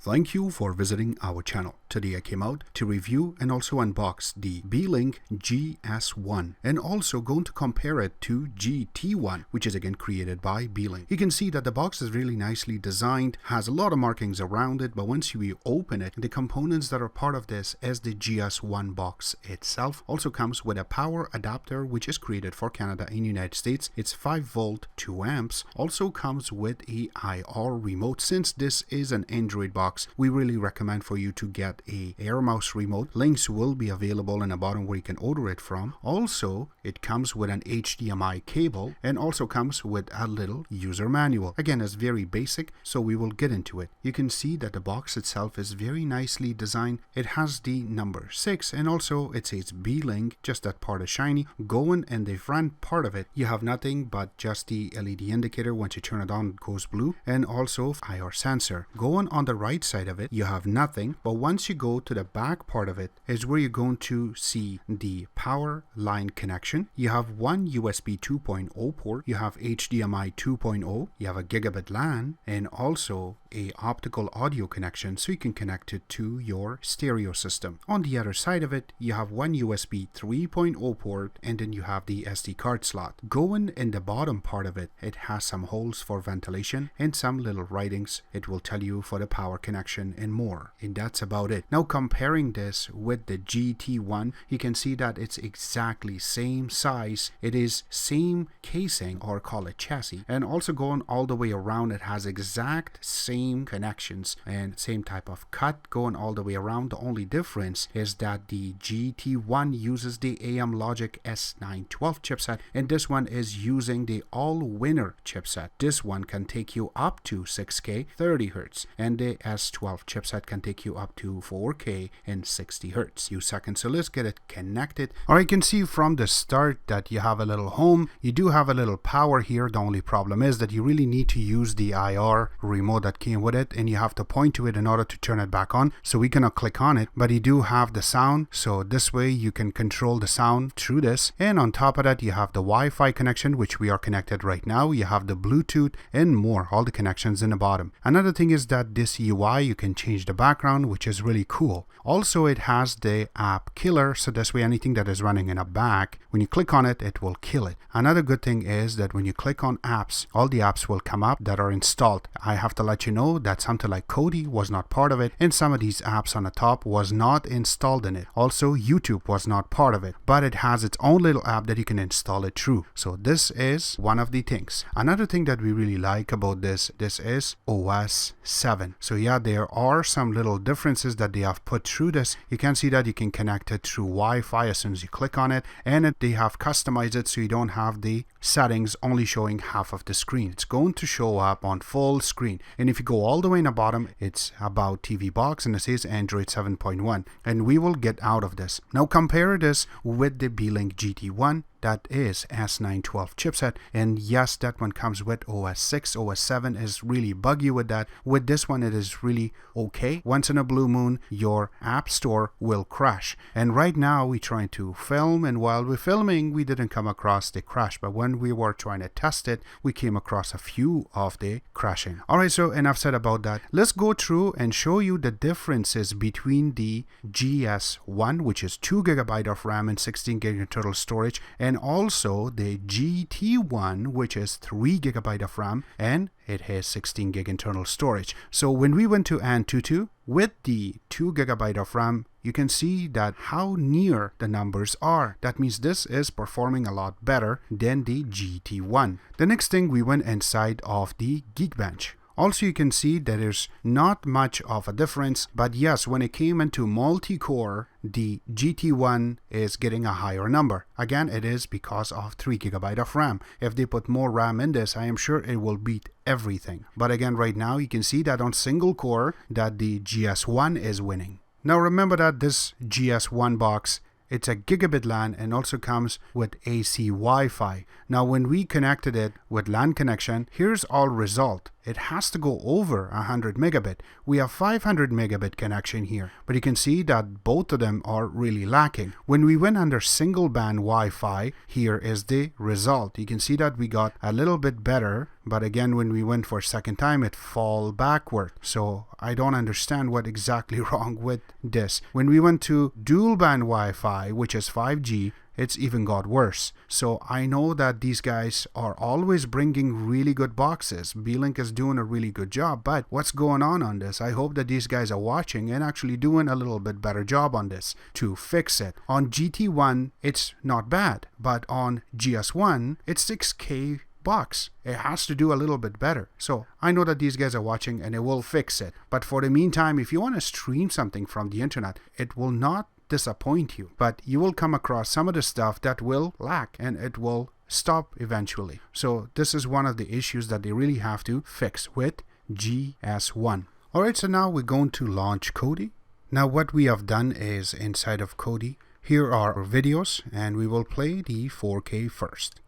Thank you for visiting our channel. Today I came out to review and also unbox the Beelink GS1 and also going to compare it to GT1, which is again created by Beelink. You can see that the box is really nicely designed, has a lot of markings around it, but once you open it, the components that are part of this is the GS1 box itself. Also comes with a power adapter which is created for Canada and United States. It's 5 volt 2 amps. Also comes with a IR remote. Since this is an Android box, we really recommend for you to get a Air Mouse remote. Links will be available in the bottom where you can order it from. Also, it comes with an HDMI cable and also comes with a little user manual. Again, it's very basic, so we will get into it. You can see that the box itself is very nicely designed. It has the number 6 and also it says Beelink, just that part is shiny. Going in the front part of it, you have nothing but just the LED indicator. Once you turn it on, it goes blue, and also IR sensor. Going on the right side of it, you have nothing, but once you go to the back part of it is where you're going to see the power line connection. You have one USB 2.0 port, you have HDMI 2.0, you have a gigabit LAN, and also a optical audio connection so you can connect it to your stereo system. On the other side of it, you have one USB 3.0 port, and then you have the SD card slot. Going in the bottom part of it, it has some holes for ventilation and some little writings. It will tell you for the power connection and more, and that's about it. Now comparing this with the GT1, you can see that it's exactly same size. It is same casing, or call it chassis, and also going all the way around, it has exact same connections and same type of cut going all the way around. The only difference is that the GT1 uses the AMLOGIC S912 chipset and this one is using the AllWinner chipset. This one can take you up to 6K 30 Hz and the S12 chipset can take you up to 4K and 60 Hz. Few seconds, so let's get it connected. Alright, you can see from the start that you have a little home. You do have a little power here. The only problem is that you really need to use the IR remote that came with it and you have to point to it in order to turn it back on. So we cannot click on it, but you do have the sound, so this way you can control the sound through this. And on top of that, you have the Wi-Fi connection, which we are connected right now. You have the Bluetooth and more, all the connections in the bottom. Another thing is that this UI, you can change the background, which is really cool. Also, it has the app killer, so this way anything that is running in a back, when you click on it, it will kill it. Another good thing is that when you click on apps, all the apps will come up that are installed. I have to let you know that something like Kodi was not part of it, and some of these apps on the top was not installed in it. Also, YouTube was not part of it, but it has its own little app that you can install it through. So this is one of the things. Another thing that we really like about this is OS 7. So yeah, there are some little differences that they have put through this. You can see that you can connect it through Wi-Fi as soon as you click on it, and they have customized it so you don't have the settings only showing half of the screen. It's going to show up on full screen, and if you go all the way in the bottom, it's about TV box and it says Android 7.1, and we will get out of this. Now compare this with the Beelink GT1. That is S912 chipset, and yes, that one comes with OS 6. OS 7 is really buggy with that. With this one, it is really okay. Once in a blue moon, your app store will crash. And right now, we're trying to film, and while we're filming, we didn't come across the crash. But when we were trying to test it, we came across a few of the crashing. Alright, so enough said about that. Let's go through and show you the differences between the GS1, which is 2 GB of RAM and 16 GB internal storage, and also the GT1, which is 3 GB of RAM and it has 16 GB internal storage. So when we went to Antutu with the 2 GB of RAM, you can see that how near the numbers are. That means this is performing a lot better than the GT1. The next thing, we went inside of the Geekbench. Also, you can see that there's not much of a difference, but yes, when it came into multi-core, the GT1 is getting a higher number. Again, it is because of 3 GB of RAM. If they put more RAM in this, I am sure it will beat everything. But again, right now, you can see that on single core, that the GS1 is winning. Now remember that this GS1 box It's a gigabit LAN and also comes with AC Wi-Fi. Now when we connected it with LAN connection, here's our result. It has to go over 100 megabit. We have 500 megabit connection here, but you can see that both of them are really lacking. When we went under single band Wi-Fi, here is the result. You can see that we got a little bit better, but again when we went for a second time it fall backward. So I don't understand what exactly wrong with this. When we went to dual band Wi-Fi, which is 5G, it's even got worse. So I know that these guys are always bringing really good boxes. Beelink is doing a really good job, but what's going on this? I hope that these guys are watching and actually doing a little bit better job on this to fix it. On GT1 it's not bad, but on GS1 it's 6K box. It has to do a little bit better. So I know that these guys are watching and it will fix it. But for the meantime, if you want to stream something from the internet, it will not disappoint you, but you will come across some of the stuff that will lack and it will stop eventually. So this is one of the issues that they really have to fix with GS1. Alright, so now we're going to launch Kodi. Now what we have done is inside of Kodi, here are our videos and we will play the 4K first.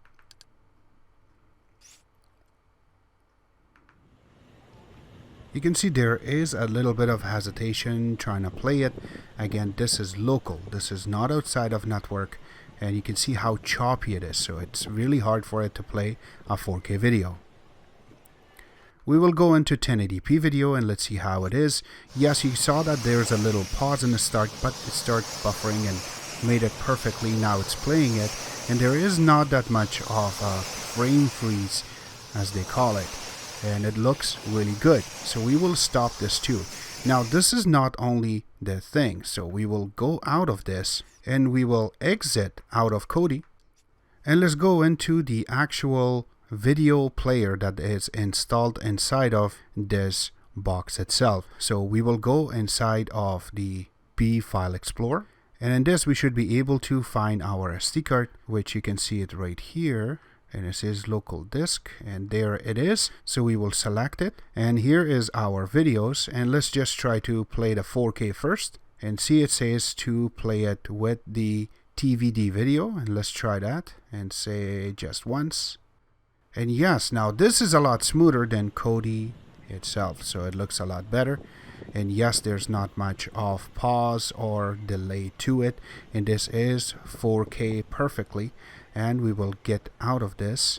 You can see there is a little bit of hesitation trying to play it. Again, this is local. This is not outside of network. And you can see how choppy it is. So it's really hard for it to play a 4K video. We will go into 1080p video and let's see how it is. Yes, you saw that there's a little pause in the start, but it started buffering and made it perfectly. Now it's playing it. And there is not that much of a frame freeze, as they call it. And it looks really good. So we will stop this too. Now this is not only the thing, so we will go out of this and we will exit out of Kodi and let's go into the actual video player that is installed inside of this box itself. So we will go inside of the B File Explorer, and in this we should be able to find our SD card, which you can see it right here. And it says local disk, and there it is. So we will select it, and here is our videos, and let's just try to play the 4K first and see. It says to play it with the TVD video, and let's try that and say just once. And yes, now this is a lot smoother than Kodi itself, so it looks a lot better. And yes, there's not much of pause or delay to it, and this is 4K perfectly. And we will get out of this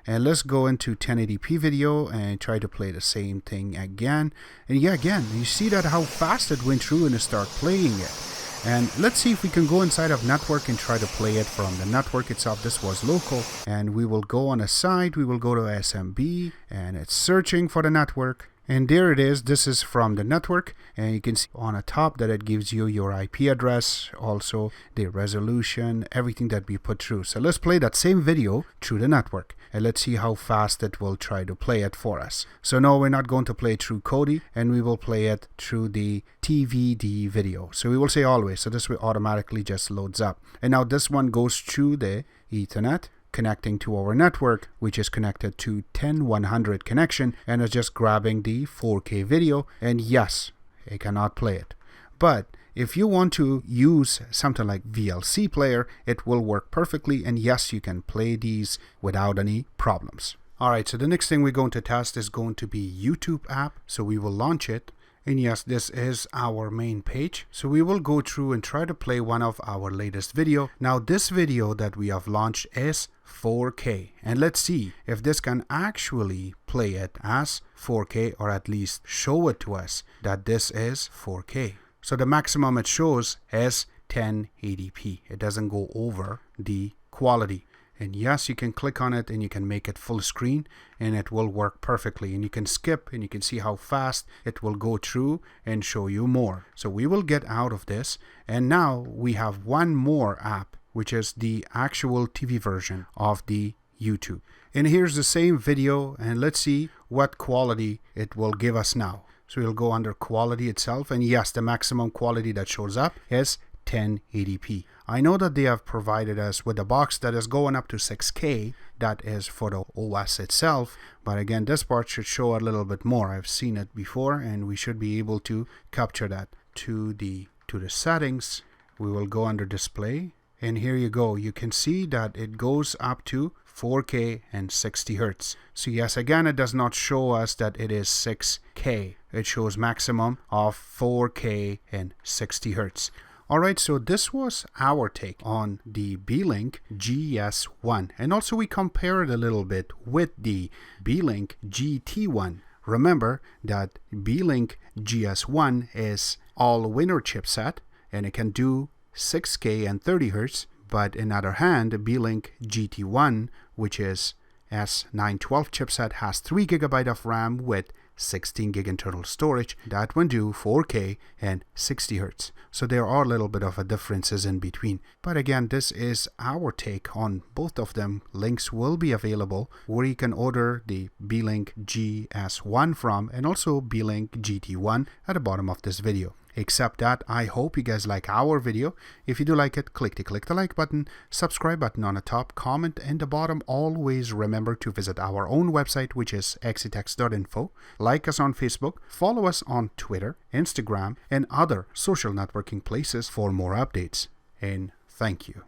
and let's go into 1080p video and try to play the same thing again. And yeah, again, you see that how fast it went through and start playing it. And let's see if we can go inside of network and try to play it from the network itself. This was local, and we will go on a site. We will go to SMB and it's searching for the network. And there it is. This is from the network, and you can see on the top that it gives you your IP address, also the resolution, everything that we put through. So let's play that same video through the network and let's see how fast it will try to play it for us. So no, we're not going to play it through Kodi, and we will play it through the TVD video. So we will say always, so this will automatically just loads up. And now this one goes through the Ethernet, connecting to our network, which is connected to 10100 connection, and is just grabbing the 4K video. And yes, it cannot play it. But if you want to use something like VLC player, it will work perfectly, and yes, you can play these without any problems. Alright, so the next thing we're going to test is going to be YouTube app. So we will launch it. And yes, this is our main page. So we will go through and try to play one of our latest video. Now this video that we have launched is 4K. And let's see if this can actually play it as 4K, or at least show it to us that this is 4K. So the maximum it shows is 1080p. It doesn't go over the quality. And yes, you can click on it and you can make it full screen and it will work perfectly. And you can skip and you can see how fast it will go through and show you more. So we will get out of this. And now we have one more app, which is the actual TV version of the YouTube. And here's the same video, and let's see what quality it will give us now. So we'll go under quality itself. And yes, the maximum quality that shows up is 1080p. I know that they have provided us with a box that is going up to 6K. That is for the OS itself. But again, this part should show a little bit more. I've seen it before, and we should be able to capture that to the settings. We will go under display, and here you go. You can see that it goes up to 4K and 60 Hertz. So yes, again, it does not show us that it is 6K. It shows maximum of 4K and 60 Hertz. Alright, so this was our take on the Beelink GS1. And also we compare it a little bit with the Beelink GT1. Remember that Beelink GS1 is AllWinner chipset, and it can do 6K and 30 Hertz. But in other hand, the Beelink GT1, which is S912 chipset, has 3 GB of RAM with 16 gig internal storage. That one do 4K and 60 Hertz. So there are a little bit of a differences in between. But again, this is our take on both of them. Links will be available where you can order the Beelink GS1 from, and also Beelink GT1 at the bottom of this video. Except that, I hope you guys like our video. If you do like it, click the like button, subscribe button on the top, comment in the bottom. Always remember to visit our own website, which is exitex.info. Like us on Facebook, follow us on Twitter, Instagram, and other social networking places for more updates. And thank you.